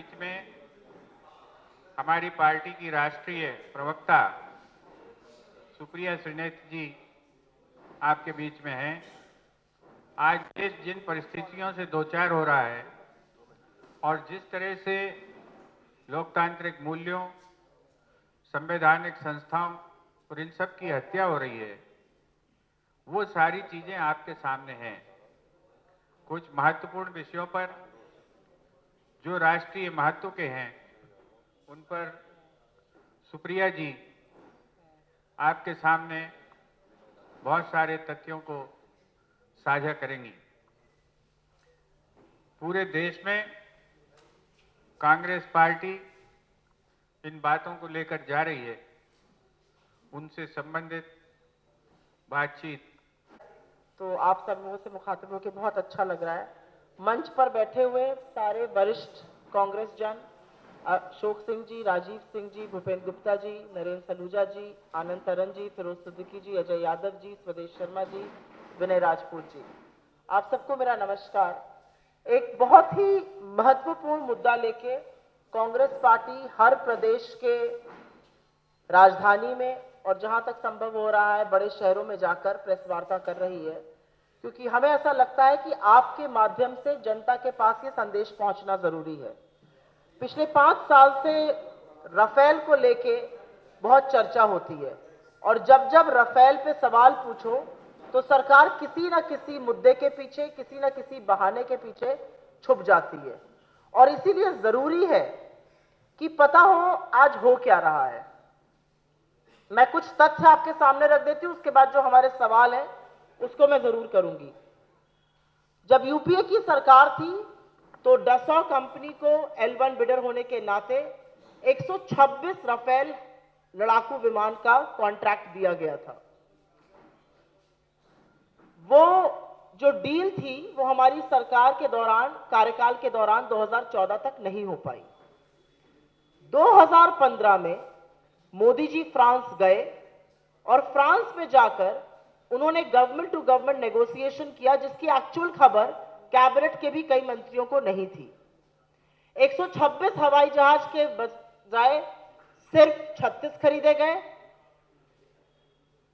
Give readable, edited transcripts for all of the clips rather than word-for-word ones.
बीच में हमारी पार्टी की राष्ट्रीय प्रवक्ता सुप्रिया श्रीनेत जी आपके बीच में हैं। आज देश जिन परिस्थितियों से दो चार हो रहा है और जिस तरह से लोकतांत्रिक मूल्यों, संवैधानिक संस्थाओं और इन सब की हत्या हो रही है, वो सारी चीजें आपके सामने हैं। कुछ महत्वपूर्ण विषयों पर जो राष्ट्रीय महत्व के हैं, उन पर सुप्रिया जी आपके सामने बहुत सारे तथ्यों को साझा करेंगी। पूरे देश में कांग्रेस पार्टी इन बातों को लेकर जा रही है, उनसे संबंधित बातचीत। तो आप सब लोगों से मुखातिब होकर बहुत अच्छा लग रहा है। मंच पर बैठे हुए सारे वरिष्ठ कांग्रेस जन, अशोक सिंह जी, राजीव सिंह जी, भूपेंद्र गुप्ता जी, नरेंद्र सलूजा जी, आनंद तरन जी, फिरोज सिद्दीकी जी, अजय यादव जी, स्वदेश शर्मा जी, विनय राजपूत जी, आप सबको मेरा नमस्कार। एक बहुत ही महत्वपूर्ण मुद्दा लेके कांग्रेस पार्टी हर प्रदेश के राजधानी में और जहां तक संभव हो रहा है बड़े शहरों में जाकर प्रेस वार्ता कर रही है, क्योंकि हमें ऐसा लगता है कि आपके माध्यम से जनता के पास ये संदेश पहुंचना जरूरी है। पिछले 5 साल से राफेल को लेके बहुत चर्चा होती है और जब जब राफेल पे सवाल पूछो तो सरकार किसी न किसी मुद्दे के पीछे, किसी न किसी बहाने के पीछे छुप जाती है और इसीलिए जरूरी है कि पता हो आज हो क्या रहा है। मैं कुछ तथ्य आपके सामने रख देती हूं, उसके बाद जो हमारे सवाल है उसको मैं जरूर करूंगी। जब यूपीए की सरकार थी तो डसॉ कंपनी को L1 बिडर होने के नाते 126 राफेल लड़ाकू विमान का कॉन्ट्रैक्ट दिया गया था। वो जो डील थी वो हमारी सरकार के दौरान, कार्यकाल के दौरान 2014 तक नहीं हो पाई। 2015 में मोदी जी फ्रांस गए और फ्रांस में जाकर उन्होंने गवर्नमेंट टू गवर्नमेंट नेगोशिएशन किया, जिसकी एक्चुअल खबर कैबिनेट के भी कई मंत्रियों को नहीं थी। 126 हवाई जहाज के बजाय सिर्फ 36 खरीदे गए,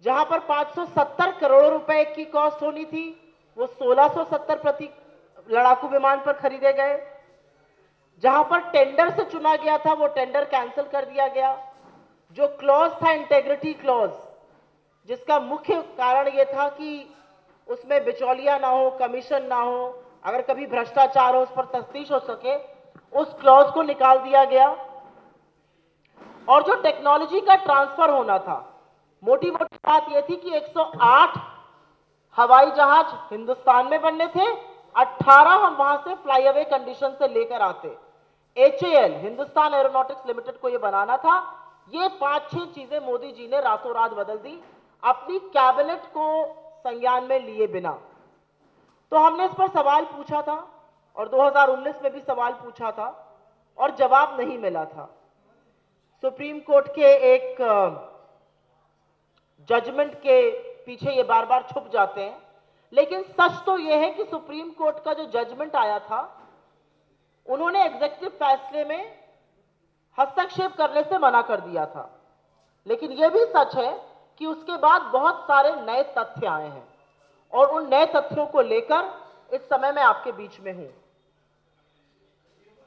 जहां पर 570 करोड़ रुपए की कॉस्ट होनी थी वो 1670 प्रति लड़ाकू विमान पर खरीदे गए। जहां पर टेंडर से चुना गया था वो टेंडर कैंसिल कर दिया गया। जो क्लॉज था इंटेग्रिटी क्लॉज, जिसका मुख्य कारण यह था कि उसमें बिचौलिया ना हो, कमीशन ना हो, अगर कभी भ्रष्टाचार हो उस पर तफ्तीश हो सके, उस क्लॉज को निकाल दिया गया। और जो टेक्नोलॉजी का ट्रांसफर होना था, मोटी मोटी बात यह थी कि 108 हवाई जहाज हिंदुस्तान में बनने थे, 18 हम वहां से फ्लाईअवे कंडीशन से लेकर आते। HAL हिंदुस्तान एरोनॉटिक्स लिमिटेड को यह बनाना था। ये 5-6 चीजें मोदी जी ने रातों रात बदल दी, अपनी कैबिनेट को संज्ञान में लिए बिना। तो हमने इस पर सवाल पूछा था और 2019 में भी सवाल पूछा था और जवाब नहीं मिला था। सुप्रीम कोर्ट के एक जजमेंट के पीछे ये बार बार छुप जाते हैं, लेकिन सच तो यह है कि सुप्रीम कोर्ट का जो जजमेंट आया था, उन्होंने एग्जीक्यूटिव फैसले में हस्तक्षेप करने से मना कर दिया था। लेकिन यह भी सच है कि उसके बाद बहुत सारे नए तथ्य आए हैं और उन नए तथ्यों को लेकर इस समय मैं आपके बीच में हूं।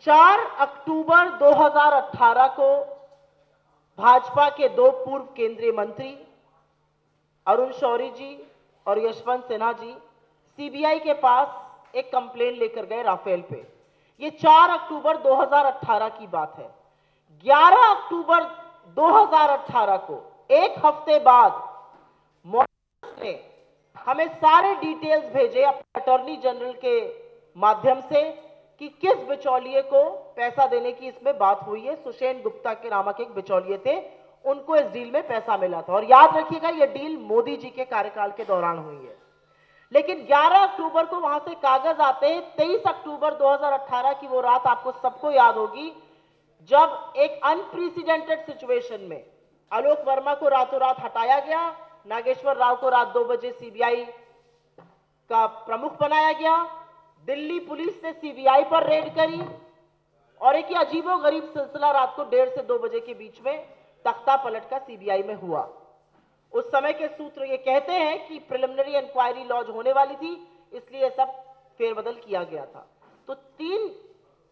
4 अक्टूबर 2018 को भाजपा के 2 पूर्व केंद्रीय मंत्री अरुण शौरी जी और यशवंत सिन्हा जी सीबीआई के पास एक कंप्लेंट लेकर गए राफेल पे। ये 4 अक्टूबर 2018 की बात है। 11 अक्टूबर 2018 को, एक हफ्ते बाद, मॉनिटर्स ने हमें सारे डिटेल्स भेजे अपने अटॉर्नी जनरल के माध्यम से कि किस बिचौलिए को पैसा देने की इसमें बात हुई है। सुषेण गुप्ता के नामक एक बिचौलिए थे, उनको इस डील में पैसा मिला था। और याद रखिएगा यह डील मोदी जी के कार्यकाल के दौरान हुई है। लेकिन 11 अक्टूबर को वहां से कागज आते हैं। 23 अक्टूबर 2018 की वो रात आपको सबको याद होगी, जब एक अनप्रेसिडेंटेड सिचुएशन में आलोक वर्मा को रातों रात हटाया गया, नागेश्वर राव को रात 2 बजे सीबीआई का प्रमुख बनाया गया, दिल्ली पुलिस ने सीबीआई पर रेड करी और एक ये अजीबोगरीब सिलसिला रात को 1:30 से 2 बजे के बीच में तख्ता पलट का सीबीआई में हुआ। उस समय के सूत्र ये कहते हैं कि प्रिलिमिनरी इंक्वायरी लॉन्च होने वाली थी, इसलिए सब फेरबदल किया गया था। तो 3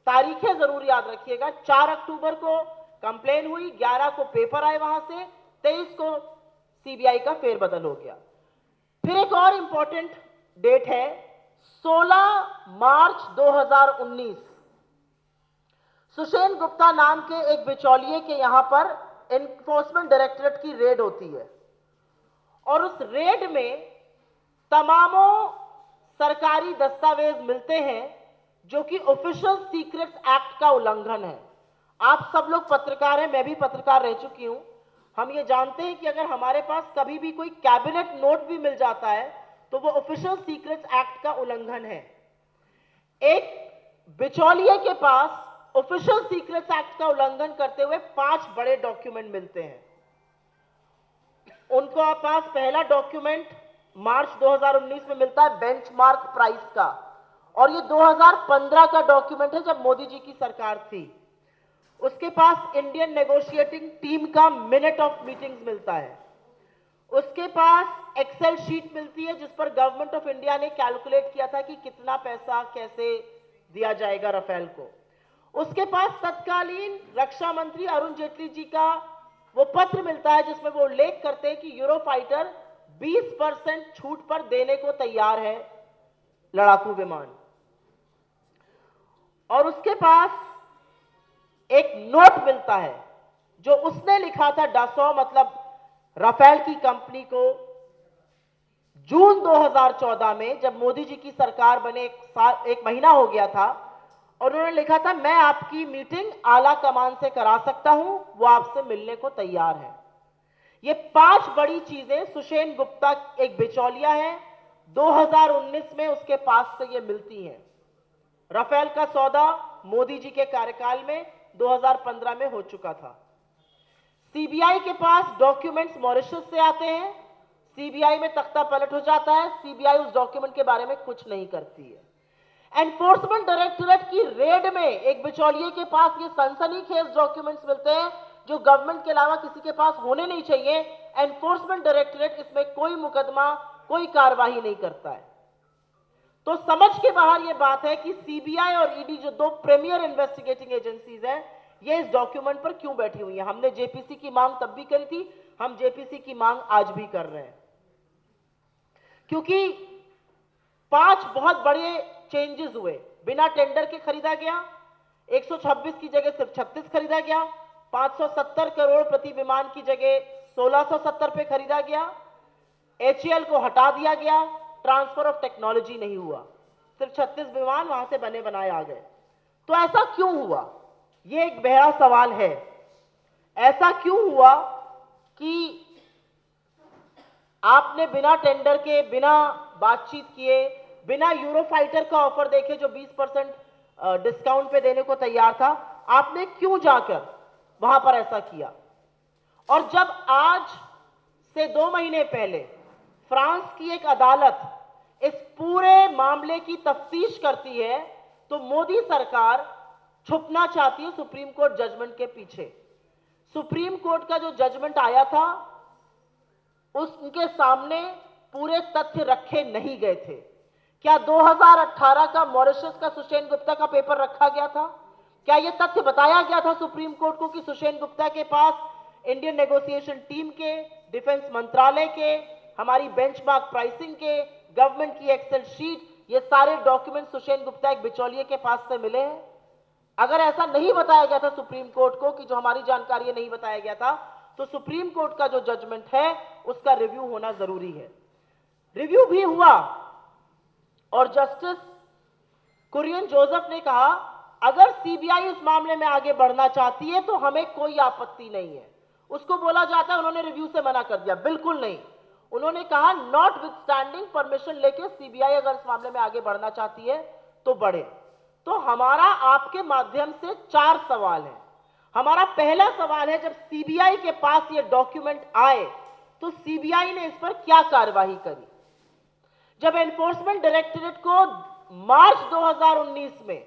तारीखें जरूर याद रखिएगा। 4 अक्टूबर को कंप्लेन हुई, 11 को पेपर आए वहां से, 23 को सीबीआई का फेरबदल हो गया। फिर एक और इंपॉर्टेंट डेट है 16 मार्च 2019, सुषेण गुप्ता नाम के एक बिचौलिए के यहां पर एनफोर्समेंट डायरेक्टरेट की रेड होती है और उस रेड में तमामों सरकारी दस्तावेज मिलते हैं जो कि ऑफिशियल सीक्रेट्स एक्ट का उल्लंघन है। आप सब लोग पत्रकार हैं, मैं भी पत्रकार रह चुकी हूं। हम ये जानते हैं कि अगर हमारे पास कभी भी कोई कैबिनेट नोट भी मिल जाता है तो वो ऑफिशियल सीक्रेट्स एक्ट का उल्लंघन है। एक बिचौलिए के पास ऑफिशियल सीक्रेट्स एक्ट का उल्लंघन करते हुए 5 बड़े डॉक्यूमेंट मिलते हैं। उनको पास पहला डॉक्यूमेंट मार्च 2019 में मिलता है बेंचमार्क प्राइस का, और ये 2015 का डॉक्यूमेंट है जब मोदी जी की सरकार थी। उसके पास इंडियन नेगोशिएटिंग टीम का मिनट ऑफ मीटिंग्स मिलता है। उसके पास एक्सेल शीट मिलती है जिस पर गवर्नमेंट ऑफ इंडिया ने कैलकुलेट किया था कि कितना पैसा कैसे दिया जाएगा राफेल को। उसके पास तत्कालीन रक्षा मंत्री अरुण जेटली जी का वो पत्र मिलता है जिसमें वो उल्लेख करते हैं कि यूरोफाइटर 20% छूट पर देने को तैयार है लड़ाकू विमान। और उसके पास एक नोट मिलता है जो उसने लिखा था डसॉ, मतलब राफेल की कंपनी को, जून 2014 में, जब मोदी जी की सरकार बने एक महीना हो गया था, और उन्होंने लिखा था मैं आपकी मीटिंग आला कमान से करा सकता हूं, वो आपसे मिलने को तैयार है। ये 5 बड़ी चीजें, सुषेण गुप्ता एक बिचौलिया है, 2019 में उसके पास से ये मिलती हैं। राफेल का सौदा मोदी जी के कार्यकाल में 2015 में हो चुका था। सीबीआई के पास डॉक्यूमेंट्स मॉरिशस से आते हैं, सीबीआई में तख्ता पलट हो जाता है, सीबीआई उस डॉक्यूमेंट के बारे में कुछ नहीं करती है। एनफोर्समेंट डायरेक्टरेट की रेड में एक बिचौलिए के पास ये सनसनीखेज डॉक्यूमेंट्स मिलते हैं जो गवर्नमेंट के अलावा किसी के पास होने नहीं चाहिए। एनफोर्समेंट डायरेक्टरेट इसमें कोई मुकदमा, कोई कार्रवाई नहीं करता है। तो समझ के बाहर ये बात है कि सीबीआई और ईडी जो 2 प्रीमियर इन्वेस्टिगेटिंग एजेंसीज हैं, ये इस डॉक्यूमेंट पर क्यों बैठी हुई हैं। हमने जेपीसी की मांग तब भी करी थी, हम जेपीसी की मांग आज भी कर रहे हैं, क्योंकि 5 बहुत बड़े चेंजेस हुए। बिना टेंडर के खरीदा गया, 126 की जगह सिर्फ 36 खरीदा गया, 570 करोड़ प्रति विमान की जगह 1670 पे खरीदा गया, एचएएल को हटा दिया गया, ट्रांसफर ऑफ टेक्नोलॉजी नहीं हुआ, सिर्फ 36 विमान वहां से बने बनाए आ गए। तो ऐसा क्यों हुआ, यह एक बड़ा सवाल है। ऐसा क्यों हुआ कि आपने बिना टेंडर के, बिना बातचीत किए, बिना यूरोफाइटर का ऑफर देखे जो 20% डिस्काउंट पे देने को तैयार था, आपने क्यों जाकर वहां पर ऐसा किया। और जब आज से 2 महीने पहले फ्रांस की एक अदालत इस पूरे मामले की तफ्तीश करती है, तो मोदी सरकार छुपना चाहती है सुप्रीम कोर्ट जजमेंट के पीछे। सुप्रीम कोर्ट का जो जजमेंट आया था उसके सामने पूरे तथ्य रखे नहीं गए थे। क्या 2018 का मॉरिशस का सुषेण गुप्ता का पेपर रखा गया था? क्या यह तथ्य बताया गया था सुप्रीम कोर्ट को कि सुषेण गुप्ता के पास इंडियन नेगोशिएशन टीम के, डिफेंस मंत्रालय के, हमारी बेंचमार्क प्राइसिंग के, गवर्नमेंट की एक्सेल शीट, ये सारे डॉक्यूमेंट सुषेण गुप्ता एक बिचौलिए के पास से मिले हैं? अगर ऐसा नहीं बताया गया था सुप्रीम कोर्ट को कि जो हमारी जानकारी है नहीं बताया गया था, तो सुप्रीम कोर्ट का जो जजमेंट है उसका रिव्यू होना जरूरी है। रिव्यू भी हुआ और जस्टिस कुरियन जोसेफ ने कहा अगर सीबीआई इस मामले में आगे बढ़ना चाहती है तो हमें कोई आपत्ति नहीं है। उसको बोला जाता है उन्होंने रिव्यू से मना कर दिया, बिल्कुल नहीं। उन्होंने कहा नॉट विथस्टैंडिंग परमिशन लेके सीबीआई अगर इस मामले में आगे बढ़ना चाहती है तो बढ़े। तो हमारा आपके माध्यम से 4 सवाल है। हमारा पहला सवाल है, जब सीबीआई के पास ये डॉक्यूमेंट आए तो सीबीआई ने इस पर क्या कार्यवाही करी? जब एनफोर्समेंट डायरेक्टरेट को मार्च 2019 में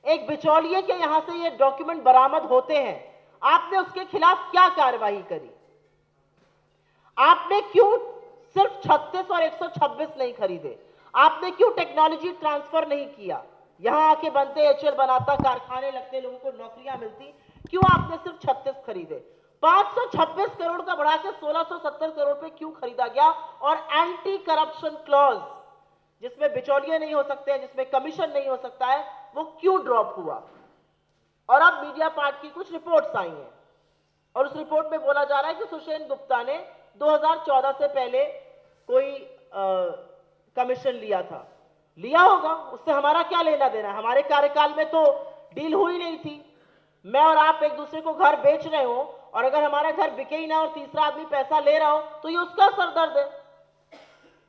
एक बिचौलिए के यहां से ये डॉक्यूमेंट बरामद होते हैं, आपने उसके खिलाफ क्या कार्रवाई करी? आपने क्यों सिर्फ 36 और 126 नहीं खरीदे? आपने क्यों टेक्नोलॉजी ट्रांसफर नहीं किया? यहां आके बनते, एचएल बनाता, कारखाने लगते, लोगों को नौकरियां मिलती, क्यों आपने सिर्फ 36 खरीदे? 526 करोड़ का बढ़ा के 1670 करोड़ पे क्यों खरीदा गया? और एंटी करप्शन क्लॉज, जिसमें बिचौलिए नहीं हो सकते हैं, जिसमें कमीशन नहीं हो सकता है, वो क्यों ड्रॉप हुआ? और अब मीडिया पार्ट की कुछ रिपोर्ट्स आई हैं और उस रिपोर्ट में बोला जा रहा है कि सुषेण गुप्ता ने 2014 से पहले कोई कमीशन लिया था। लिया होगा, उससे हमारा क्या लेना देना? हमारे कार्यकाल में तो डील हुई नहीं थी। मैं और आप एक दूसरे को घर बेच रहे हो और अगर हमारा घर बिके ही ना और तीसरा आदमी पैसा ले रहा हो तो ये उसका सरदर्द है।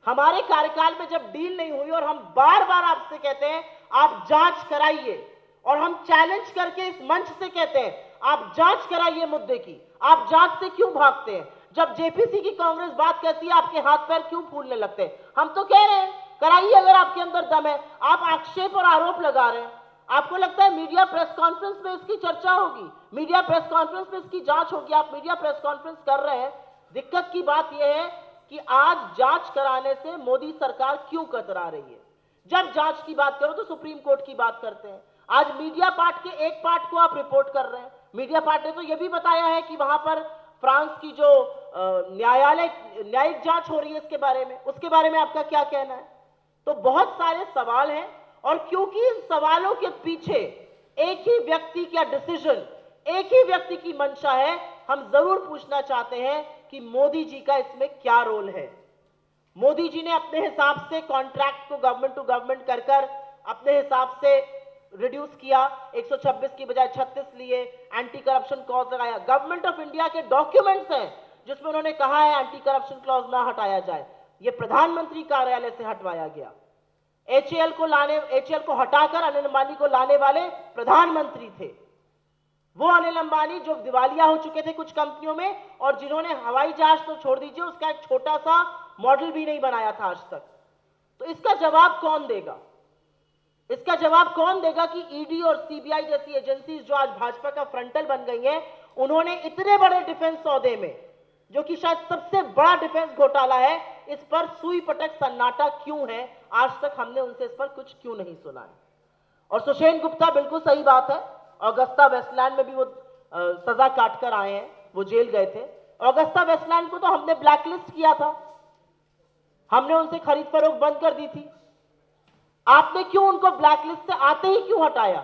हमारे कार्यकाल में जब डील नहीं हुई और हम बार बार आपसे कहते हैं आप जांच कराइए, और हम चैलेंज करके इस मंच से कहते हैं आप जांच कराइए मुद्दे की, आप जांच से क्यों भागते हैं? जब जेपीसी की कांग्रेस बात कहती है आपके हाथ पैर क्यों फूलने लगते हैं? हम तो कह रहे हैं कराइए अगर आपके अंदर दम है। आप आक्षेप और आरोप लगा रहे हैं। आपको लगता है मीडिया प्रेस कॉन्फ्रेंस में इसकी चर्चा होगी, मीडिया प्रेस कॉन्फ्रेंस में इसकी जांच होगी? आप मीडिया प्रेस कॉन्फ्रेंस कर रहे हैं। दिक्कत की बात यह है कि आज जांच कराने से मोदी सरकार क्यों कतरा रही है? जब जांच की बात करो तो सुप्रीम कोर्ट की बात करते हैं। आज मीडिया पार्ट के एक पार्ट को आप रिपोर्ट कर रहे हैं। मीडिया पार्ट ने तो यह भी बताया है कि वहां पर फ्रांस की जो न्यायिक जांच हो रही है इसके बारे में, उसके बारे में आपका क्या कहना है? तो बहुत सारे सवाल हैं और क्योंकि इन सवालों के पीछे एक ही व्यक्ति का डिसीजन, एक ही व्यक्ति की मंशा है, हम जरूर पूछना चाहते हैं कि मोदी जी का इसमें क्या रोल है? मोदी जी ने अपने हिसाब से कॉन्ट्रैक्ट को गवर्नमेंट टू गवर्नमेंट कर कर अपने हिसाब से रिड्यूस किया, 126 की बजाय 36 लिए, एंटी करप्शन क्लॉज लगाया। गवर्नमेंट ऑफ इंडिया के डॉक्यूमेंट्स हैं जिसमें उन्होंने कहा है एंटी करप्शन क्लॉज ना हटाया जाए। यह प्रधानमंत्री कार्यालय से हटवाया गया। एचएएल को हटाकर अनिल अंबानी को लाने वाले प्रधानमंत्री थे। वो अनिल अंबानी जो दिवालिया हो चुके थे कुछ कंपनियों में और जिन्होंने हवाई जहाज तो छोड़ दीजिए उसका एक छोटा सा मॉडल भी नहीं बनाया था आज तक। तो इसका जवाब कौन देगा? इसका जवाब कौन देगा कि ईडी और सीबीआई जैसी एजेंसीज जो आज भाजपा का फ्रंटल बन गई हैं, उन्होंने इतने बड़े डिफेंस सौदे में, जो कि शायद सबसे बड़ा डिफेंस घोटाला है, इस पर सुई पटक सन्नाटा क्यों है? आज तक हमने उनसे इस पर कुछ क्यों नहीं सुना है? और सुषेण गुप्ता, बिल्कुल सही बात है, ऑगस्टा वेस्टलैंड में भी वो सजा काट कर आए हैं, वो जेल गए थे। ऑगस्टा वेस्टलैंड को तो हमने ब्लैकलिस्ट किया था, हमने उनसे खरीद फरोख्त बंद कर दी थी। आपने क्यों उनको ब्लैकलिस्ट से आते ही क्यों हटाया?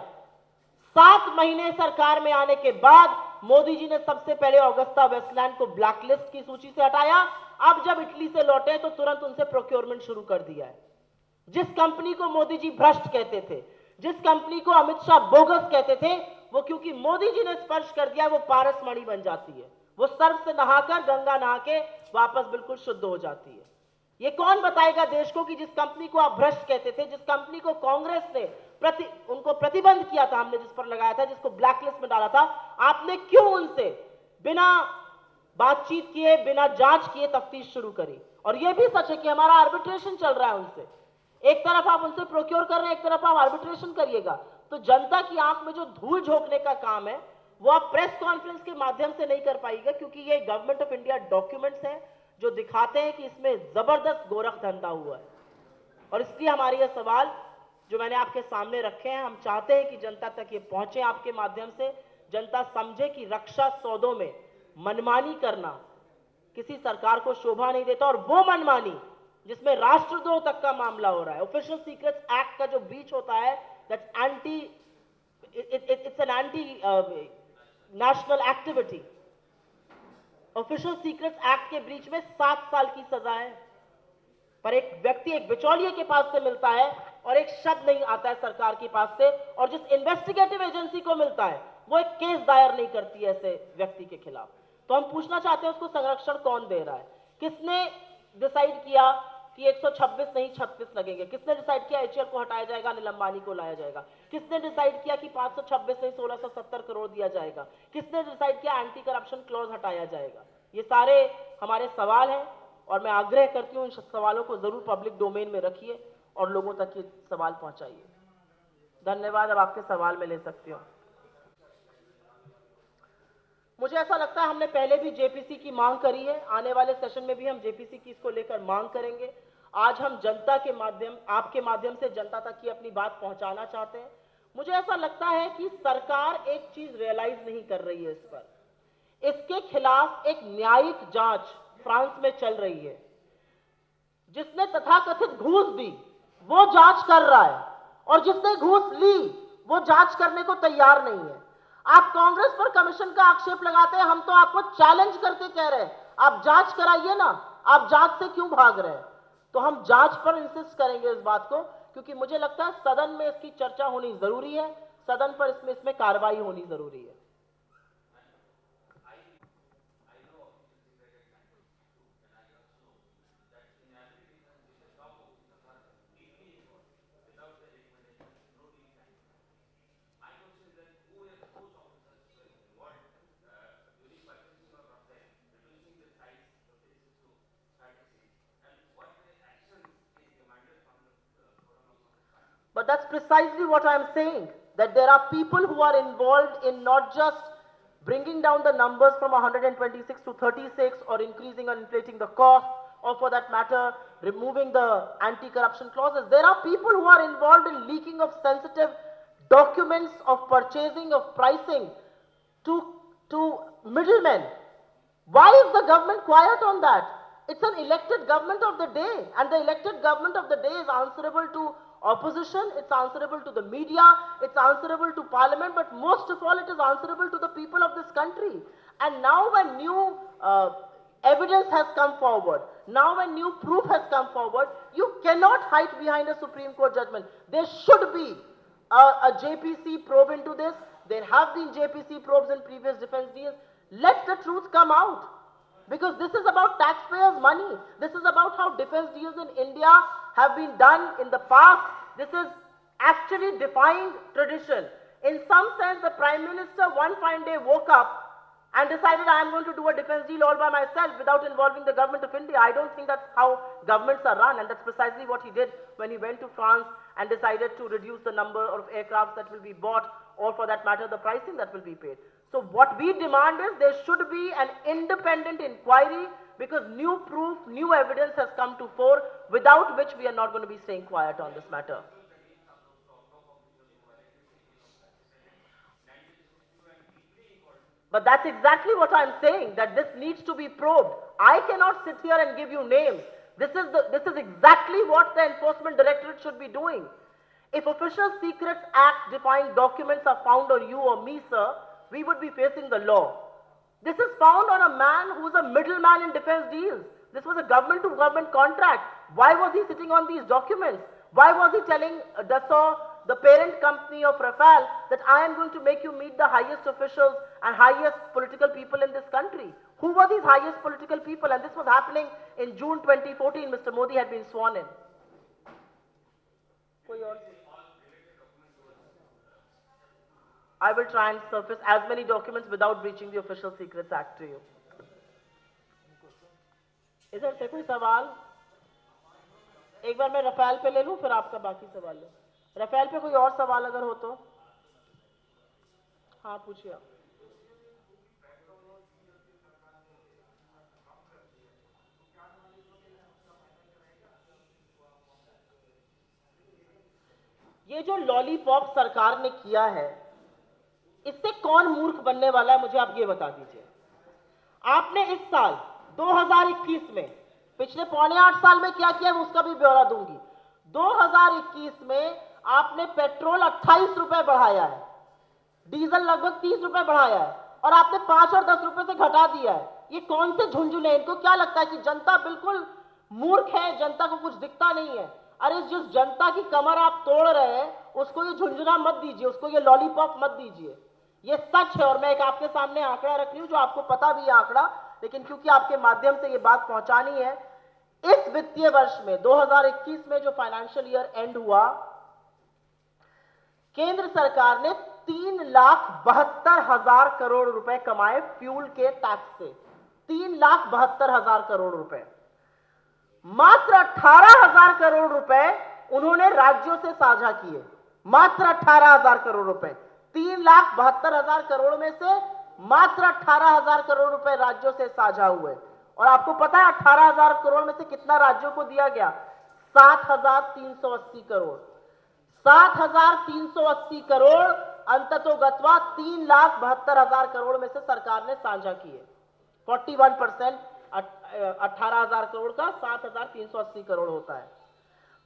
7 महीने सरकार में आने के बाद मोदी जी ने सबसे पहले ऑगस्टा वेस्टलैंड को ब्लैकलिस्ट की सूची से हटाया। अब जब इटली से लौटे तो तुरंत उनसे प्रोक्योरमेंट शुरू कर दिया है। जिस कंपनी को मोदी जी भ्रष्ट कहते थे, जिस कंपनी को अमित शाह बोगस कहते थे, वो क्योंकि मोदी जी ने स्पर्श कर दिया वो पारसमणि बन जाती है। वो सर्फ से नहाकर, गंगा नहा के वापस बिल्कुल शुद्ध हो जाती है। ये कौन बताएगा देश को कि जिस कंपनी को आप भ्रष्ट कहते थे, जिस कंपनी को कांग्रेस ने उनको प्रतिबंध किया था, हमने जिस पर लगाया था, जिसको ब्लैकलिस्ट में डाला था, आपने क्यों उनसे बिना बातचीत किए, बिना जांच किए तफ्तीश शुरू करी? और यह भी सच है कि हमारा आर्बिट्रेशन चल रहा है उनसे। एक तरफ आप उनसे प्रोक्योर कर रहे हैं, एक तरफ आप आर्बिट्रेशन करिएगा। तो जनता की आंख में जो धूल झोंकने का काम है वो आप प्रेस कॉन्फ्रेंस के माध्यम से नहीं कर पाएगा, क्योंकि ये गवर्नमेंट ऑफ इंडिया डॉक्यूमेंट्स हैं जो दिखाते हैं कि इसमें जबरदस्त गोरख धंधा हुआ है। और इसलिए हमारे ये सवाल जो मैंने आपके सामने रखे हैं, हम चाहते हैं कि जनता तक ये पहुंचे आपके माध्यम से, जनता समझे कि रक्षा सौदों में मनमानी करना किसी सरकार को शोभा नहीं देता। और वो मनमानी जिसमें राष्ट्रद्रोह तक का मामला हो रहा है, ऑफिशियल सीक्रेट्स एक्ट का जो बीच होता है, that's anti, it's an anti national activity. Official secrets act के ब्रीच में 7 साल की सजा है, पर एक व्यक्ति, एक बिचौलिए के पास से मिलता है और एक शब्द नहीं आता है सरकार के पास से, और जिस इन्वेस्टिगेटिव एजेंसी को मिलता है वो एक केस दायर नहीं करती है ऐसे व्यक्ति के खिलाफ। तो हम पूछना चाहते हैं उसको संरक्षण कौन दे रहा है? किसने डिसाइड किया कि 126 नहीं 36 लगेंगे? किसने डिसाइड किया एचएएल को हटाया जाएगा, अनिल अंबानी को लाया जाएगा? किसने डिसाइड किया कि 526 नहीं 1670 करोड़ दिया जाएगा? किसने डिसाइड किया एंटी करप्शन क्लॉज हटाया जाएगा? ये सारे हमारे सवाल हैं और मैं आग्रह करती हूँ इन सवालों को जरूर पब्लिक डोमेन में रखिए और लोगों तक ये सवाल पहुंचाइए। धन्यवाद। अब आपके सवाल में ले सकती हूँ। मुझे ऐसा लगता है हमने पहले भी जेपीसी की मांग करी है, आने वाले सेशन में भी हम जेपीसी की इसको लेकर मांग करेंगे। आज हम जनता के माध्यम, आपके माध्यम से जनता तक की अपनी बात पहुंचाना चाहते हैं। मुझे ऐसा लगता है कि सरकार एक चीज रियलाइज नहीं कर रही है इस पर। इसके खिलाफ एक न्यायिक जांच फ्रांस में चल रही है। जिसने तथाकथित घूस दी वो जांच कर रहा है, और जिसने घूस ली वो जांच करने को तैयार नहीं है। आप कांग्रेस पर कमीशन का आक्षेप लगाते हैं, हम तो आपको चैलेंज करके कह रहे हैं आप जांच कराइए ना, आप जांच से क्यों भाग रहे हैं? तो हम जांच पर इंसिस्ट करेंगे इस बात को, क्योंकि मुझे लगता है सदन में इसकी चर्चा होनी जरूरी है, सदन पर इसमें कार्रवाई होनी जरूरी है। But that's precisely what I'm saying, that there are people who are involved in not just bringing down the numbers from 126 to 36 or increasing or inflating the cost, or for that matter, removing the anti-corruption clauses. There are people who are involved in leaking of sensitive documents of purchasing, of pricing to middlemen. Why is the government quiet on that? It's an elected government of the day, and the elected government of the day is answerable to opposition, it's answerable to the media, it's answerable to parliament, but most of all it is answerable to the people of this country. And now when new evidence has come forward, now when new proof has come forward, you cannot hide behind a Supreme Court judgment. There should be a JPC probe into this. There have been JPC probes in previous defense deals. Let the truth come out. Because this is about taxpayers' money. This is about how defense deals in India have been done in the past. This is actually defined tradition. In some sense, the Prime Minister one fine day woke up and decided, I am going to do a defense deal all by myself without involving the government of India. I don't think that's how governments are run, and that's precisely what he did when he went to France and decided to reduce the number of aircrafts that will be bought, or for that matter, the pricing that will be paid. So what we demand is there should be an independent inquiry, because new proof, new evidence has come to fore, without which we are not going to be staying quiet on this matter. But that's exactly what I'm saying, that this needs to be probed. I cannot sit here and give you names. This is exactly what the Enforcement Directorate should be doing. If Official Secrets Act defined documents are found on you or me, sir, we would be facing the law. This is found on a man who is a middleman in defense deals. This was a government-to-government contract. Why was he sitting on these documents? Why was he telling Dassault, the parent company of Rafale, that I am going to make you meet the highest officials and highest political people in this country? Who were these highest political people? And this was happening in June 2014. Mr. Modi had been sworn in. I will try and surface as many documents without breaching the Official Secrets Act to you. इधर से कोई सवाल? एक बार मैं Rafale पे ले लूं, फिर आपका बाकी सवाल लूं। रफेल पे कोई और सवाल अगर हो तो? हाँ, पूछिए आप। ये जो लॉलीपॉप सरकार ने किया है, इससे कौन मूर्ख बनने वाला है, मुझे आप ये बता दीजिए। आपने इस साल 2021 में, पिछले 7.25 साल में क्या किया, मैं उसका भी ब्यौरा दूंगी। 2021 में आपने पेट्रोल 28 रुपए बढ़ाया है, डीजल लगभग 30 रुपए बढ़ाया है, और आपने 5 और 10 रुपए से घटा दिया है। ये कौन से झुंझुने? इनको क्या लगता है कि जनता बिल्कुल मूर्ख है, जनता को कुछ दिखता नहीं है? अरे जिस जनता की कमर आप तोड़ रहे हैं, उसको ये झुंझुना मत दीजिए, उसको ये लॉलीपॉप मत दीजिए। ये सच है, और मैं एक आपके सामने आंकड़ा रख रही हूं जो आपको पता भी है आंकड़ा, लेकिन क्योंकि आपके माध्यम से ये बात पहुंचानी है। इस वित्तीय वर्ष में 2021 में जो फाइनेंशियल ईयर एंड हुआ, केंद्र सरकार ने 3,72,000 करोड़ रुपए कमाए फ्यूल के टैक्स से। 3,72,000 करोड़ रुपए। मात्र 18,000 करोड़ रुपए उन्होंने राज्यों से साझा किए। मात्र 18,000 करोड़ रुपए। 3,72,000 करोड़ में से मात्र 18,000 करोड़ रुपए राज्यों से साझा हुए। और आपको पता है 18,000 करोड़ में से कितना राज्यों को दिया गया? 7,380 करोड़। 7,380 करोड़ अंततोगत्वा 3,72,000 करोड़ में से सरकार ने साझा किए। 41% 18,000 करोड़ का 7,380 करोड़ होता है।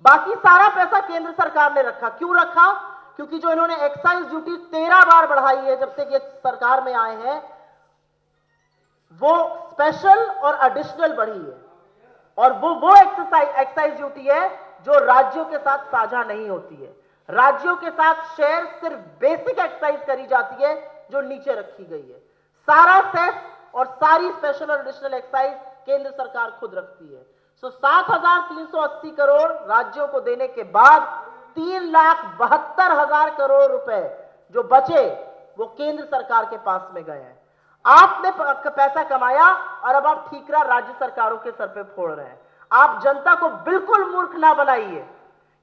बाकी सारा पैसा केंद्र सरकार ने रखा। क्यों रखा? क्योंकि जो इन्होंने एक्साइज ड्यूटी 13 बार बढ़ाई है जब से ये सरकार में आए हैं, वो स्पेशल और एडिशनल बढ़ी है। और वो एक्साइज ड्यूटी है जो राज्यों के साथ साझा नहीं होती है। राज्यों के साथ शेयर सिर्फ बेसिक एक्साइज करी जाती है जो नीचे रखी गई है। सारा सेस और सारी स्पेशल और एडिशनल एक्साइज केंद्र सरकार खुद रखती है। 7,380 करोड़ राज्यों को देने के बाद 3,72,000 करोड़ रुपए जो बचे वो केंद्र सरकार के पास में गए हैं। आपने पैसा कमाया और अब आप ठीकरा राज्य सरकारों के सर पे फोड़ रहे हैं। आप जनता को बिल्कुल मूर्ख ना बनाइए,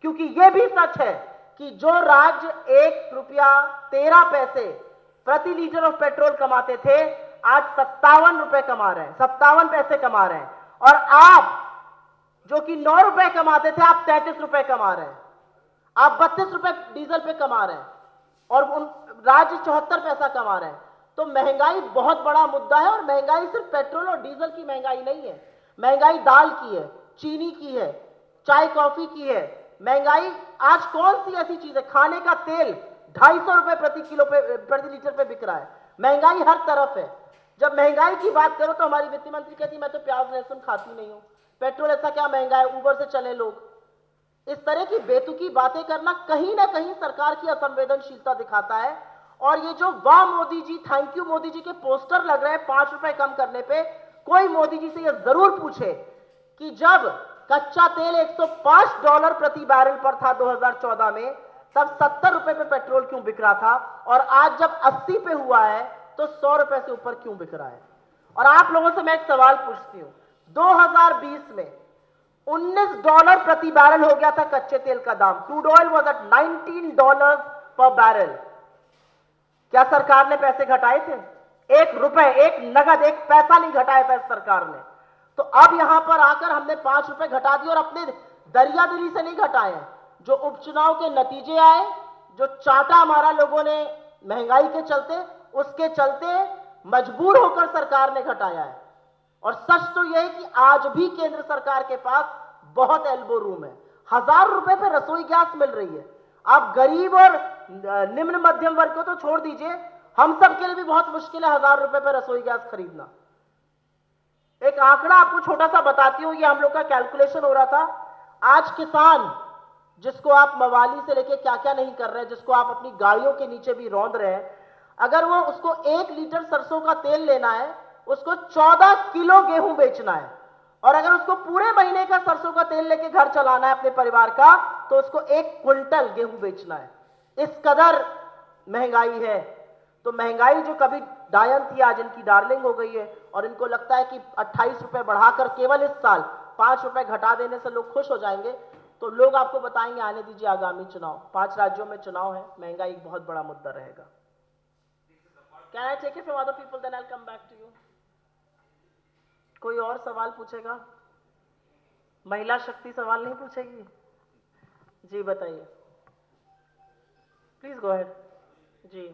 क्योंकि यह भी सच है कि जो राज्य 1 रुपया 13 पैसे प्रति लीटर ऑफ पेट्रोल कमाते थे आज 57 रुपए कमा रहे हैं, 57 पैसे कमा रहे हैं। और आप जो कि 9 रुपए कमाते थे आप 33 रुपए कमा रहे हैं। आप 32 रुपए डीजल पे कमा रहे हैं और उन राज्य 74 पैसा कमा रहे हैं। तो महंगाई बहुत बड़ा मुद्दा है। और महंगाई सिर्फ पेट्रोल और डीजल की महंगाई नहीं है, महंगाई दाल की है, चीनी की है, चाय कॉफी की है। महंगाई आज कौन सी ऐसी चीज है? खाने का तेल 250 रुपए प्रति लीटर पे बिक रहा है। महंगाई हर तरफ है। जब महंगाई की बात करो तो हमारी वित्त मंत्री कहती मैं तो प्याज लहसुन खाती नहीं हूं, पेट्रोल ऐसा क्या महंगा है, ऊबर से चले लोग। इस तरह की बेतुकी बातें करना कहीं ना कहीं सरकार की असंवेदनशीलता दिखाता है। और ये जो वाह मोदी जी, थैंक यू मोदी जी के पोस्टर लग रहे हैं 5 रुपए कम करने पे, कोई मोदी जी से यह जरूर पूछे कि जब कच्चा तेल $105 प्रति बैरल पर था 2014 में, तब 70 रुपए पे पेट्रोल क्यों बिक रहा था? और आज जब 80 पे हुआ है तो 100 रुपए से ऊपर क्यों बिक रहा है? और आप लोगों से मैं एक सवाल पूछती हूं, 2020 में $19 प्रति बैरल हो गया था कच्चे तेल का दाम। क्रूड ऑयल वाज एट $19 पर बैरल। क्या सरकार ने पैसे घटाए थे? 1 रुपए, 1 नगद, 1 पैसा नहीं घटाया था सरकार ने। तो अब यहां पर आकर हमने 5 रुपए घटा दिए और अपने दरिया दिली से नहीं घटाए। जो उपचुनाव के नतीजे आए, जो चाटा हमारा लोगों ने महंगाई के चलते, उसके चलते मजबूर होकर सरकार ने घटाया है। और सच तो यह है कि आज भी केंद्र सरकार के पास बहुत एल्बो रूम है। 1,000 रुपए पे रसोई गैस मिल रही है। आप गरीब और निम्न मध्यम वर्ग को तो छोड़ दीजिए, हम सब के लिए भी बहुत मुश्किल है 1,000 रुपए पे रसोई गैस खरीदना। एक आंकड़ा आपको छोटा सा बताती हूं, ये हम लोग का कैलकुलेशन हो रहा था। आज किसान जिसको आप मवाली से लेके क्या क्या नहीं कर रहे हैं, जिसको आप अपनी गाड़ियों के नीचे भी रौंद रहे हैं, अगर वो उसको 1 लीटर सरसों का तेल लेना है, उसको 14 किलो गेहूं बेचना है। और अगर उसको पूरे महीने का सरसों का तेल लेके घर चलाना है अपने परिवार का, तो उसको 1 क्विंटल गेहूं बेचना है। इस कदर महंगाई है। तो महंगाई जो कभी डायन थी आज इनकी डार्लिंग हो गई है। और इनको लगता है कि 28 रुपए बढ़ाकर केवल इस साल 5 रुपए घटा देने से लोग खुश हो जाएंगे। तो लोग आपको बताएंगे आने दीजिए आगामी चुनाव, 5 राज्यों में चुनाव है, महंगाई एक बहुत बड़ा मुद्दा रहेगा। Can I take it from other people, then I'll come back to you? कोई और सवाल पूछेगा? महिला शक्ति सवाल नहीं पूछेगी? जी बताइए, प्लीज गो अहेड। जी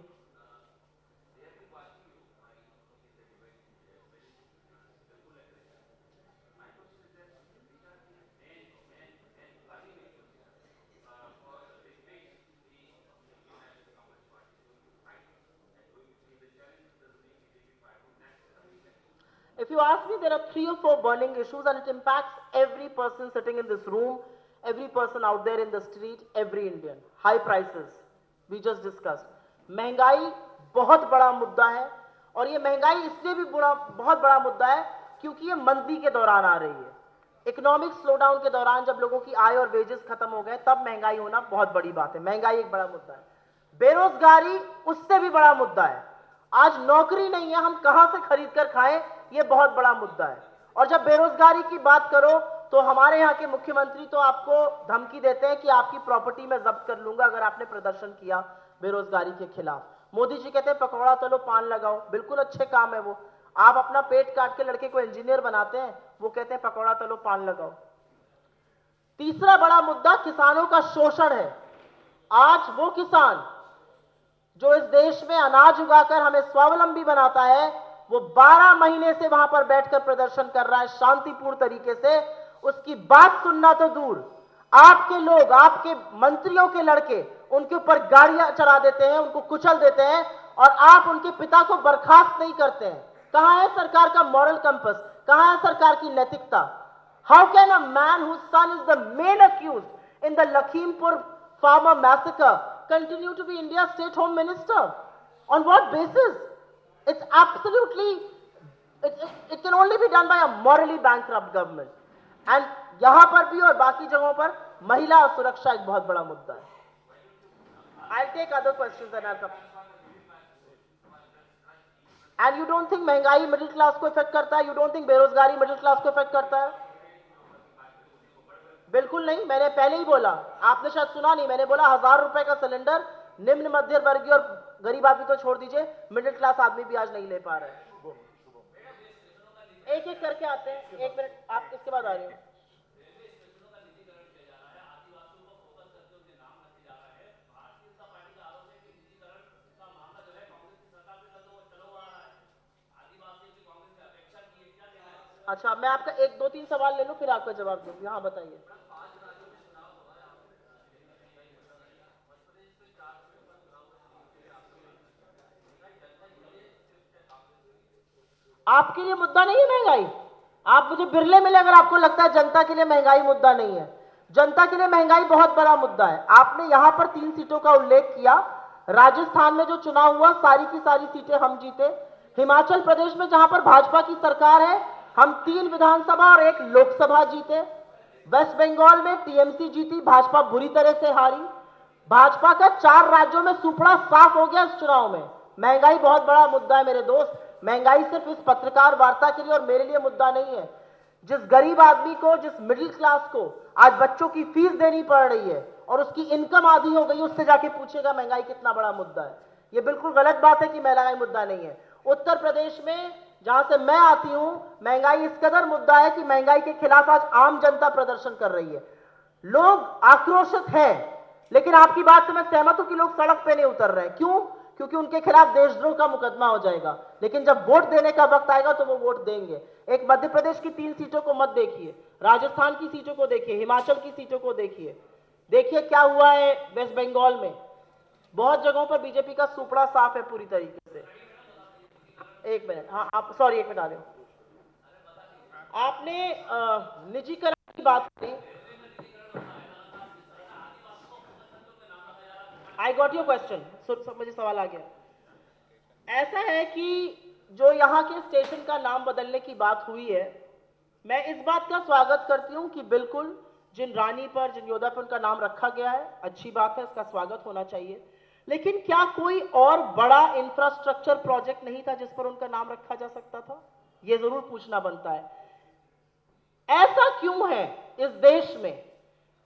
If you ask me, there are 3 or 4 burning issues and it impacts every person sitting in this room, every person out there in the street, every Indian. High prices, we just discussed. महंगाई बहुत बड़ा मुद्दा है और ये महंगाई इसलिए भी बहुत बड़ा मुद्दा है क्योंकि ये मंदी के दौरान आ रही है। इकोनॉमिक स्लोडाउन के दौरान जब लोगों की आय और वेजेस खत्म हो गए तब महंगाई होना बहुत बड़ी बात है। महंगाई एक बड़ा मुद्दा है। बेरोजगारी उससे भी बड़ा मुद्दा है। आज नौकरी नहीं है, हम कहां से खरीद कर खाएं, ये बहुत बड़ा मुद्दा है। और जब बेरोजगारी की बात करो तो हमारे यहाँ के मुख्यमंत्री तो आपको धमकी देते हैं कि आपकी प्रॉपर्टी में जब्त कर लूंगा अगर आपने प्रदर्शन किया बेरोजगारी के खिलाफ। मोदी जी कहते हैं पकौड़ा तलो पान लगाओ, बिल्कुल अच्छे काम है वो। आप अपना पेट काट के लड़के को इंजीनियर बनाते हैं, वो कहते हैं पकौड़ा तलो पान लगाओ। तीसरा बड़ा मुद्दा किसानों का शोषण है। आज वो किसान जो इस देश में अनाज उगाकर हमें स्वावलंबी बनाता है, वो 12 महीने से वहां पर बैठकर प्रदर्शन कर रहा है शांतिपूर्ण तरीके से। उसकी बात सुनना तो दूर, आपके लोग, आपके मंत्रियों के लड़के उनके ऊपर गाड़ियां चढ़ा देते हैं, उनको कुचल देते हैं, और आप उनके पिता को बर्खास्त नहीं करते हैं। कहां है सरकार का मॉरल कंपस? कहां है सरकार की नैतिकता? How can a man whose son is the main accused in the Lakhimpur farmer massacre continue to be India's state home minister? On what basis? It's absolutely, it can only be done by a morally bankrupt government. And यहां पर भी और बाकी जगहों पर महिला सुरक्षा एक बहुत बड़ा मुद्दा है। I'll take other questions and I'll come. And you don't think महंगाई मिडिल क्लास को इफेक्ट करता है? You don't think बेरोजगारी मिडिल क्लास को इफेक्ट करता है? बिल्कुल नहीं। मैंने पहले ही बोला, आपने शायद सुना नहीं, मैंने बोला 1000 रुपए का सिलेंडर निम्न मध्य वर्गीय और गरीब आदमी तो छोड़ दीजिए, मिडिल क्लास आदमी भी आज नहीं ले पा रहा है। एक एक करके आते हैं, 1 मिनट, आप इसके बाद आ रहे हो। अच्छा, मैं आपका 1 2 3 सवाल ले लूं फिर आपका जवाब दूंगी। हाँ बताइए। आपके लिए मुद्दा नहीं है महंगाई? आप मुझे बिरले मिले अगर आपको लगता है जनता के लिए महंगाई मुद्दा नहीं है। जनता के लिए महंगाई बहुत बड़ा मुद्दा है। आपने यहां पर 3 सीटों का उल्लेख किया। राजस्थान में जो चुनाव हुआ सारी की सारी सीटें हम जीते। हिमाचल प्रदेश में जहां पर भाजपा की सरकार है, हम 3 विधानसभा और 1 लोकसभा जीते। वेस्ट बंगाल में टीएमसी जीती, भाजपा बुरी तरह से हारी। भाजपा का 4 राज्यों में सुपड़ा साफ हो गया इस चुनाव में। महंगाई बहुत बड़ा मुद्दा है मेरे दोस्त। महंगाई सिर्फ इस पत्रकार वार्ता के लिए और मेरे लिए मुद्दा नहीं है। जिस गरीब आदमी को, जिस मिडिल क्लास को आज बच्चों की फीस देनी पड़ रही है और उसकी इनकम आधी हो गई, उससे जाके पूछेगा महंगाई कितना बड़ा मुद्दा है। यह बिल्कुल गलत बात है कि महंगाई मुद्दा नहीं है। उत्तर प्रदेश में जहां से मैं आती हूं, महंगाई इस कदर मुद्दा है कि महंगाई के खिलाफ आज आम जनता प्रदर्शन कर रही है। लोग आक्रोशित हैं, लेकिन आपकी बात से मैं सहमत हूं कि लोग सड़क पे नहीं उतर रहे हैं। क्यों? क्योंकि उनके खिलाफ देशद्रोह का मुकदमा हो जाएगा। लेकिन जब वोट देने का वक्त आएगा तो वो वोट देंगे। एक मध्य प्रदेश की 3 सीटों को मत देखिए, राजस्थान की सीटों को देखिए, हिमाचल की सीटों को देखिए। देखिए क्या हुआ है वेस्ट बंगाल में। बहुत जगहों पर बीजेपी का सुपड़ा साफ है पूरी तरीके से। 1 मिनट, हाँ आप, सॉरी 1 मिनट आ रहे हो। आपने निजीकरण की बात की। आई गॉट योर क्वेश्चन, मुझे सवाल आ गया। ऐसा है कि जो यहाँ के स्टेशन का नाम बदलने की बात हुई है, मैं इस बात का स्वागत करती हूँ कि बिल्कुल जिन रानी पर, जिन योद्धा पर उनका नाम रखा गया है, अच्छी बात है, इसका स्वागत होना चाहिए। लेकिन क्या कोई और बड़ा इंफ्रास्ट्रक्चर प्रोजेक्ट नहीं था जिस पर उनका नाम रखा जा सकता था? यह जरूर पूछना बनता है। ऐसा क्यों है इस देश में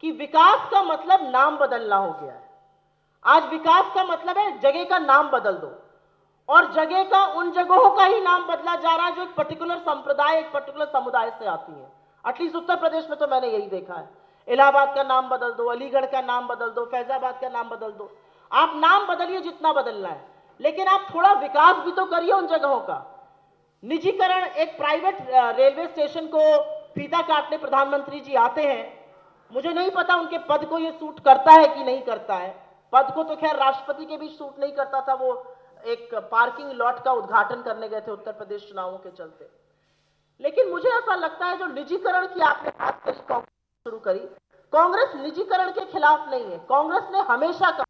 कि विकास का मतलब नाम बदलना हो गया है? आज विकास का मतलब है जगह का नाम बदल दो, और जगह का, उन जगहों का ही नाम बदला जा रहा है जो एक पर्टिकुलर संप्रदाय, एक पर्टिकुलर समुदाय से आती है। एटलीस्ट उत्तर प्रदेश में तो मैंने यही देखा है। इलाहाबाद का नाम बदल दो, अलीगढ़ का नाम बदल दो, फैजाबाद का नाम बदल दो। आप नाम बदलिए जितना बदलना है, लेकिन आप थोड़ा विकास भी तो करिए उन जगहों का। निजीकरण, एक प्राइवेट रेलवे स्टेशन को फीता काटने प्रधानमंत्री जी आते हैं। मुझे नहीं पता उनके पद को यह सूट करता है कि नहीं करता है। पद को तो खैर राष्ट्रपति के भी सूट नहीं करता था। वो एक पार्किंग लॉट का उद्घाटन करने गए थे उत्तर प्रदेश चुनावों के चलते। लेकिन मुझे ऐसा लगता है जो निजीकरण की आपने बात करी, कांग्रेस शुरू करी, कांग्रेस निजीकरण के खिलाफ नहीं है। कांग्रेस ने हमेशा कहा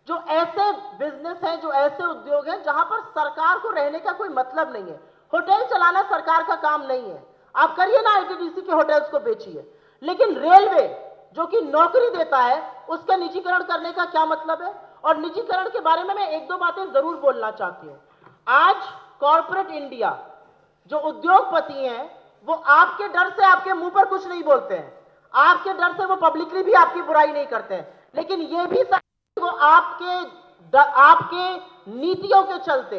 जो ऐसे बिजनेस हैं, जो ऐसे उद्योग हैं जहां पर सरकार को रहने का कोई मतलब नहीं है। होटल चलाना सरकार का काम नहीं है। आप करिए ना, आईटीडीसी के होटल्स को बेचिए। लेकिन रेलवे जो कि नौकरी देता है, उसका निजीकरण करने का क्या मतलब है? और निजीकरण के बारे में मैं 1-2 बातें जरूर बोलना चाहती हूं। आज कॉर्पोरेट इंडिया, जो उद्योगपति हैं, वो आपके डर से आपके मुंह पर कुछ नहीं बोलते हैं, आपके डर से वो पब्लिकली भी आपकी बुराई नहीं करते हैं, लेकिन ये भी सच वो आपके नीतियों के चलते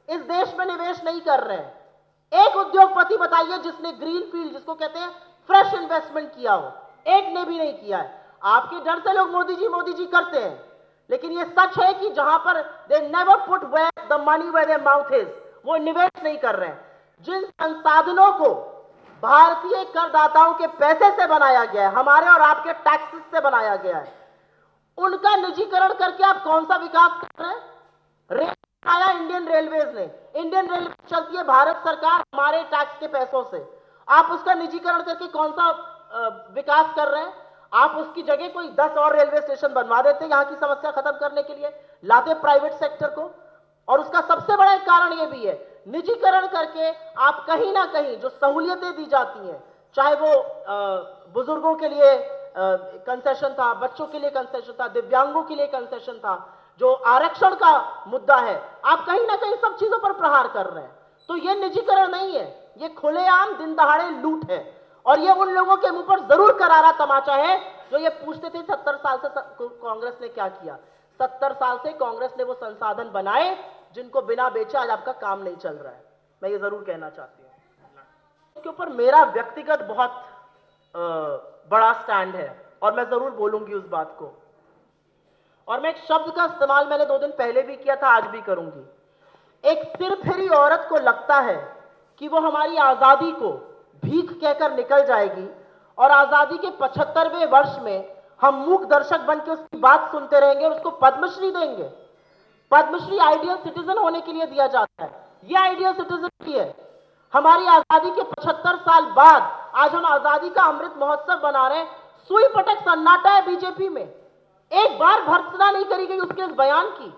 इस देश में निवेश नहीं कर रहे हैं। एक उद्योगपति बताइए जिसने ग्रीन फील्ड, जिसको कहते हैं फ्रेश इन्वेस्टमेंट किया हो, एक ने भी नहीं किया है। आपके डर से लोग मोदी जी करते हैं, लेकिन ये सच है कि जहां पर they never put where the money where their mouth is, वो निवेश नहीं कर रहे हैं। जिन संसाधनों को भारतीय करदाताओं के पैसे से बनाया गया है, हमारे और आपके टैक्सेस से बनाया गया है, उनका निजीकरण करके आप कौन सा विकास कर रहे हैं? रेल आया इंडियन रेलवेज ने, इंडियन रेलवे चलती है भारत सरकार हमारे टैक्स के पैसों से, आप उसका निजीकरण करके कौन सा विकास कर रहे हैं? आप उसकी जगह कोई 10 और रेलवे स्टेशन बनवा देते यहां की समस्या खत्म करने के लिए, लाते प्राइवेट सेक्टर को। और उसका सबसे बड़ा एक कारण यह भी है, निजीकरण करके आप कहीं ना कहीं जो सहूलियतें दी जाती हैं, चाहे वो बुजुर्गों के लिए कंसेशन था, बच्चों के लिए कंसेशन था, दिव्यांगों के लिए कंसेशन था, जो आरक्षण का मुद्दा है, आप कहीं ना कहीं सब चीजों पर प्रहार कर रहे हैं। तो ये निजीकरण नहीं है, ये खुलेआम दिन दहाड़े लूट है। और ये उन लोगों के मुंह पर जरूर करारा तमाचा है जो ये पूछते थे 70 साल से कांग्रेस ने क्या किया। 70 साल से कांग्रेस ने वो संसाधन बनाए जिनको बिना बेचे आज आपका काम नहीं चल रहा है। मैं ये जरूर कहना चाहती हूँ। इसके ऊपर मेरा व्यक्तिगत बहुत बड़ा स्टैंड है और मैं जरूर बोलूंगी उस बात को। और मैं एक शब्द का इस्तेमाल मैंने 2 दिन पहले भी किया था, आज भी करूंगी। एक सिरफिरी औरत को लगता है कि वो हमारी आजादी को भीख कहकर निकल जाएगी और आजादी के 75वें वर्ष में हम मूक दर्शक बनकर उसकी बात सुनते रहेंगे और उसको पद्मश्री देंगे। पद्मश्री आइडियल सिटीजन होने के लिए दिया जाता है, यह आइडियल सिटीजन की है। हमारी आजादी के 75 साल बाद आज हम आजादी का अमृत महोत्सव बना रहे हैं, सुई पटक सन्नाटा है बीजेपी में। एक बार भर्त्सना नहीं करी गई उसके इस बयान की।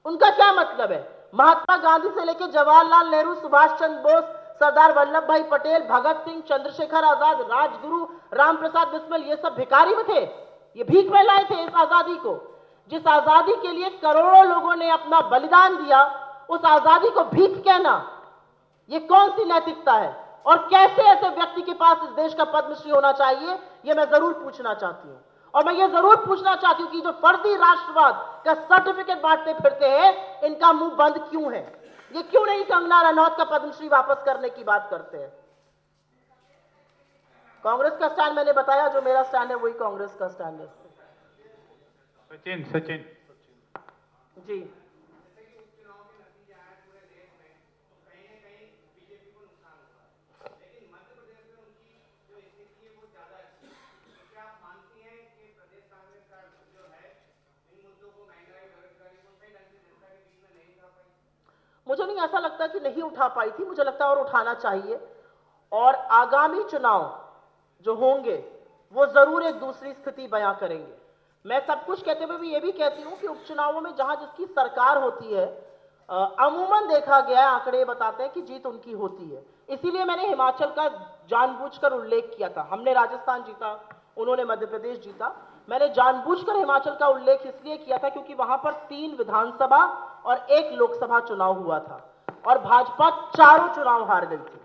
उनका क्या मतलब है? महात्मा गांधी से लेकर जवाहरलाल नेहरू, सुभाष चंद्र बोस, सरदार वल्लभ भाई पटेल, भगत सिंह, चंद्रशेखर आजाद, राजगुरु, रामप्रसाद बिस्मिल, ये सब भिखारी में थे, ये भीख में लाए थे इस आजादी को। जिस आजादी के लिए करोड़ों लोगों ने अपना बलिदान दिया, उस आजादी को भीख कहना, ये कौन सी नैतिकता है? और कैसे ऐसे व्यक्ति के पास इस देश का पद्मश्री होना चाहिए, ये मैं जरूर पूछना चाहती हूं। और मैं ये जरूर पूछना चाहती हूं कि जो फर्जी राष्ट्रवाद का सर्टिफिकेट बांटते फिरते हैं, इनका मुंह बंद क्यों है? ये क्यों नहीं कंगना रनौत का पद्मश्री वापस करने की बात करते हैं? कांग्रेस का स्टैंड मैंने बताया, जो मेरा स्टैंड है वही कांग्रेस का स्टैंड है। सचिन जी, मुझे नहीं ऐसा लगता कि नहीं उठा पाई थी, मुझे लगता है और उठाना चाहिए। और आगामी चुनाव जो होंगे वो जरूर एक दूसरी स्थिति बयां करेंगे। मैं सब कुछ कहते हुए भी ये भी कहती हूं कि उपचुनावों में जहां जिसकी सरकार होती है, अमूमन देखा गया है, आंकड़े बताते हैं कि जीत उनकी होती है। इसीलिए मैंने हिमाचल का जानबूझकर उल्लेख किया था। हमने राजस्थान जीता, उन्होंने मध्य प्रदेश जीता। मैंने जानबूझकर हिमाचल का उल्लेख इसलिए किया था क्योंकि वहां पर 3 विधानसभा और 1 लोकसभा चुनाव हुआ था और भाजपा चारों चुनाव हार गई थी।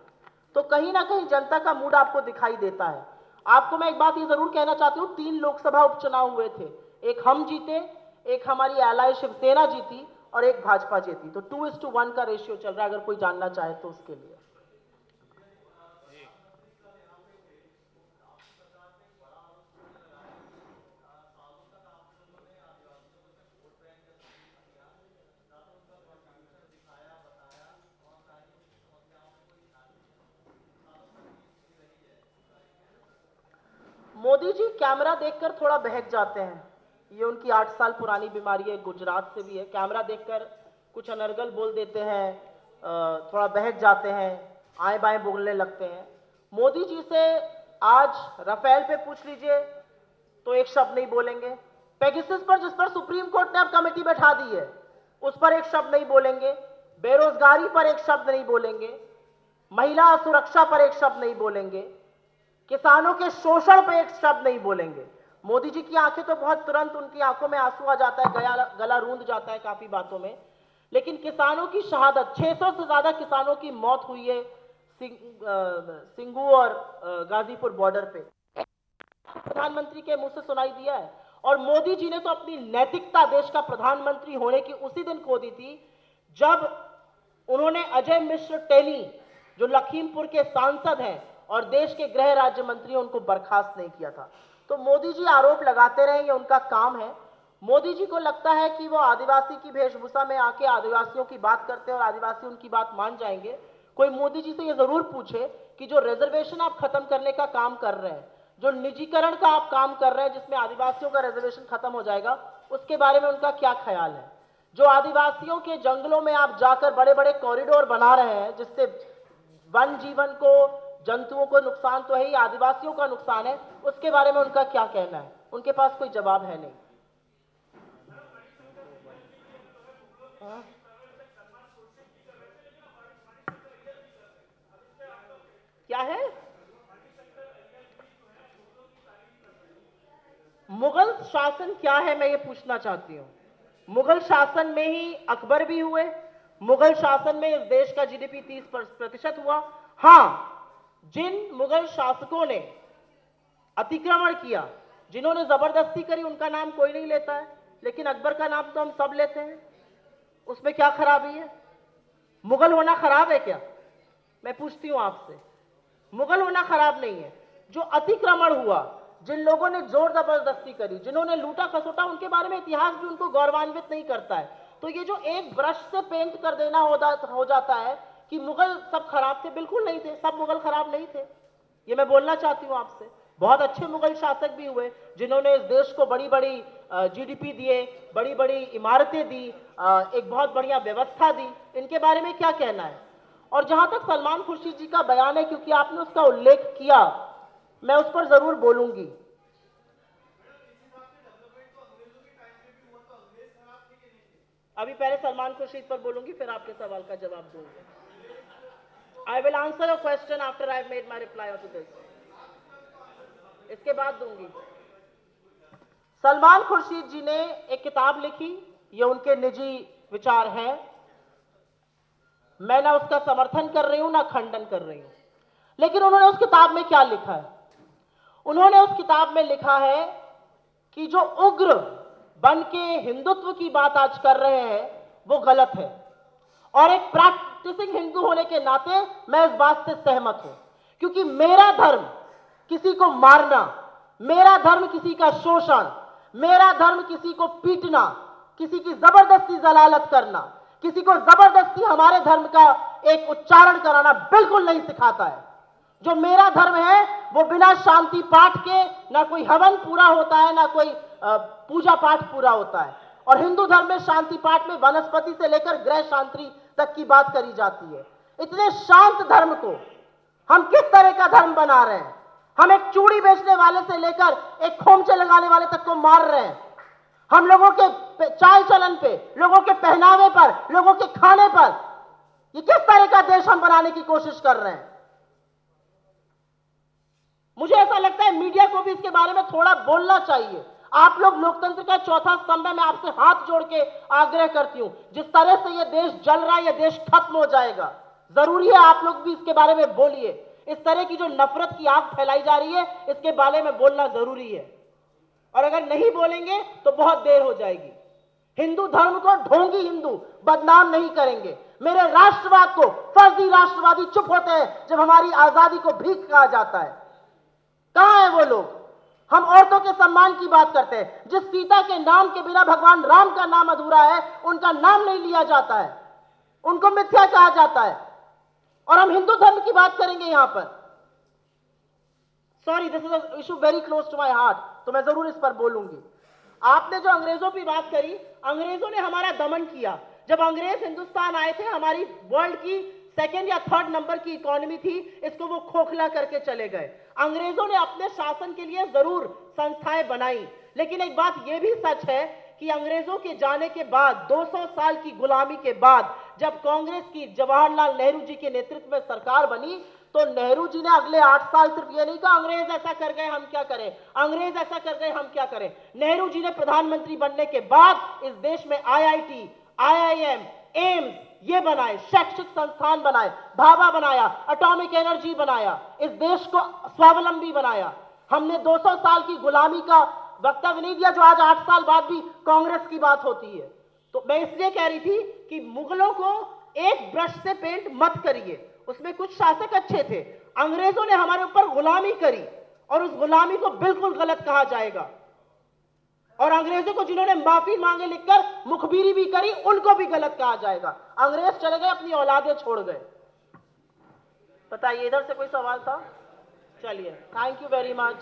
तो कहीं ना कहीं जनता का मूड आपको दिखाई देता है। आपको मैं एक बात ये जरूर कहना चाहती हूं, 3 लोकसभा उपचुनाव हुए थे, एक हम जीते, एक हमारी एलाय शिवसेना जीती और एक भाजपा जीती। तो 2:1 का रेशियो चल रहा है, अगर कोई जानना चाहे तो उसके लिए। मोदी जी कैमरा देखकर थोड़ा बहक जाते हैं, ये उनकी 8 साल पुरानी बीमारी है, गुजरात से भी है। कैमरा देखकर कुछ अनर्गल बोल देते हैं, थोड़ा बहक जाते हैं, आए बाएं बोलने लगते हैं। मोदी जी से आज राफेल पे पूछ लीजिए तो एक शब्द नहीं बोलेंगे। पेगासस पर, जिस पर सुप्रीम कोर्ट ने अब कमेटी बैठा दी है, उस पर एक शब्द नहीं बोलेंगे। बेरोजगारी पर एक शब्द नहीं बोलेंगे। महिला सुरक्षा पर एक शब्द नहीं बोलेंगे। किसानों के शोषण पर एक शब्द नहीं बोलेंगे। मोदी जी की आंखें तो बहुत, तुरंत उनकी आंखों में आंसू आ जाता है, गला रूंध जाता है काफी बातों में। लेकिन किसानों की शहादत, 600 से ज्यादा किसानों की मौत हुई है, सिंगू और गाजीपुर बॉर्डर पे प्रधानमंत्री के मुंह से सुनाई दिया है। और मोदी जी ने तो अपनी नैतिकता देश का प्रधानमंत्री होने की उसी दिन खो दी थी जब उन्होंने अजय मिश्र टेनी, जो लखीमपुर के सांसद हैं और देश के गृह राज्य मंत्री, उनको बर्खास्त नहीं किया था। तो मोदी जी आरोप लगाते रहे, ये उनका काम है। मोदी जी को लगता है कि वो आदिवासी की वेशभूषा में आके आदिवासियों की बात करते हैं और आदिवासी उनकी बात मान जाएंगे। कोई मोदी जी से ये जरूर पूछे कि जो रिजर्वेशन आप खत्म करने का काम कर रहे हैं, जो निजीकरण का आप काम कर रहे हैं जिसमें आदिवासियों का रिजर्वेशन खत्म हो जाएगा, उसके बारे में उनका क्या ख्याल है। जो आदिवासियों के जंगलों में आप जाकर बड़े बड़े कॉरिडोर बना रहे हैं जिससे वन जीवन को, जंतुओं को नुकसान तो है ही, आदिवासियों का नुकसान है, उसके बारे में उनका क्या कहना है। उनके पास कोई जवाब है नहीं। क्या है? मुगल शासन क्या है, मैं ये पूछना चाहती हूं। मुगल शासन में ही अकबर भी हुए, मुगल शासन में इस देश का जीडीपी 30% हुआ। हां, जिन मुगल शासकों ने अतिक्रमण किया, जिन्होंने जबरदस्ती करी, उनका नाम कोई नहीं लेता है, लेकिन अकबर का नाम तो हम सब लेते हैं। उसमें क्या खराबी है? मुगल होना खराब है क्या? मैं पूछती हूं आपसे। मुगल होना खराब नहीं है। जो अतिक्रमण हुआ, जिन लोगों ने जोर जबरदस्ती करी, जिन्होंने लूटा खसोटा, उनके बारे में इतिहास भी उनको गौरवान्वित नहीं करता है। तो ये जो एक ब्रश से पेंट कर देना हो जाता है कि मुगल सब खराब थे, बिल्कुल नहीं थे, सब मुगल खराब नहीं थे। ये मैं बोलना चाहती हूं आपसे। बहुत अच्छे मुगल शासक भी हुए जिन्होंने इस देश को बड़ी बड़ी जीडीपी दिए, बड़ी बड़ी इमारतें दी, एक बहुत बढ़िया व्यवस्था दी। इनके बारे में क्या कहना है? और जहां तक सलमान खुर्शीद जी का बयान है, क्योंकि आपने उसका उल्लेख किया, मैं उस पर जरूर बोलूंगी। अभी पहले सलमान खुर्शीद पर बोलूंगी, फिर आपके सवाल का जवाब दूंगी। I will answer your question after I have made my reply to this. इसके बाद दूंगी। सलमान खुर्शीद जी ने एक किताब लिखी, ये उनके निजी विचार हैं, मैं ना उसका समर्थन कर रही हूं ना खंडन कर रही हूं, लेकिन उन्होंने उस किताब में क्या लिखा है? उन्होंने उस किताब में लिखा है कि जो उग्र बन के हिंदुत्व की बात आज कर रहे हैं वो गलत है। और एक प्रैक्टिसिंग हिंदू होने के नाते मैं इस बात से सहमत हूं, क्योंकि मेरा धर्म किसी को मारना, मेरा धर्म किसी का शोषण, मेरा धर्म किसी को पीटना, किसी की जबरदस्ती जलालत करना, किसी को जबरदस्ती हमारे धर्म का एक उच्चारण कराना बिल्कुल नहीं सिखाता है। जो मेरा धर्म है वो बिना शांति पाठ के ना कोई हवन पूरा होता है, ना कोई पूजा पाठ पूरा होता है। और हिंदू धर्म में शांति पाठ में वनस्पति से लेकर गृह शांति तक की बात करी जाती है। इतने शांत धर्म को हम किस तरह का धर्म बना रहे हैं? हम एक चूड़ी बेचने वाले से लेकर एक खोमचे लगाने वाले तक को मार रहे हैं। हम लोगों के चाल चलन पे, लोगों के पहनावे पर, लोगों के खाने पर, ये किस तरह का देश हम बनाने की कोशिश कर रहे हैं? मुझे ऐसा लगता है मीडिया को भी इसके बारे में थोड़ा बोलना चाहिए। आप लोग लोकतंत्र का चौथा स्तंभ है, मैं आपसे हाथ जोड़ के आग्रह करती हूं। जिस तरह से ये देश जल रहा है, ये देश खत्म हो जाएगा। जरूरी है आप लोग भी इसके बारे में बोलिए। इस तरह की जो नफरत की आग फैलाई जा रही है, इसके बारे में बोलना जरूरी है। और अगर नहीं बोलेंगे तो बहुत देर हो जाएगी। हिंदू धर्म को ढोंगी हिंदू बदनाम नहीं करेंगे। मेरे राष्ट्रवाद को फर्जी राष्ट्रवादी चुप होते हैं जब हमारी आजादी को भीख कहा जाता है। कहां है वो लोग? हम औरतों के सम्मान की बात करते हैं। जिस सीता के नाम के बिना भगवान राम का नाम अधूरा है, उनका नाम नहीं लिया जाता है, उनको मिथ्या कहा जाता है। और हम हिंदू धर्म की बात करेंगे यहां पर। Sorry, this is a issue very close to my heart, तो मैं जरूर इस पर बोलूंगी। आपने जो अंग्रेजों की बात करी, अंग्रेजों ने हमारा दमन किया। जब अंग्रेज हिंदुस्तान आए थे, हमारी वर्ल्ड की सेकेंड या थर्ड नंबर की इकोनॉमी थी, इसको वो खोखला करके चले गए। अंग्रेजों ने अपने शासन के लिए जरूर संस्थाएं बनाई, लेकिन एक बात यह भी सच है कि अंग्रेजों के जाने के बाद 200 साल की गुलामी के बाद जब कांग्रेस की जवाहरलाल नेहरू जी के नेतृत्व में सरकार बनी, तो नेहरू जी ने अगले 8 साल सिर्फ ये नहीं कहा अंग्रेज ऐसा कर गए हम क्या करें, अंग्रेज ऐसा कर गए हम क्या करें। नेहरू जी ने प्रधानमंत्री बनने के बाद इस देश में IIT, IIM, एम्स ये बनाए, शैक्षिक संस्थान बनाए, भाभा बनाया, एटॉमिक एनर्जी बनाया, इस देश को स्वावलंबी बनाया। हमने 200 साल की गुलामी का वक्तव्य नहीं दिया जो आज 8 साल बाद भी कांग्रेस की बात होती है। तो मैं इसलिए कह रही थी कि मुगलों को एक ब्रश से पेंट मत करिए, उसमें कुछ शासक अच्छे थे, अंग्रेजों ने हमारे ऊपर गुलामी करी और उस गुलामी को बिल्कुल गलत कहा जाएगा। और अंग्रेजों को जिन्होंने माफी मांगे लिखकर मुखबिरी भी करी, उनको भी गलत कहा जाएगा। अंग्रेज चले गए, अपनी औलादें छोड़ गए। बताइए, इधर से कोई सवाल था? चलिए, थैंक यू वेरी मच।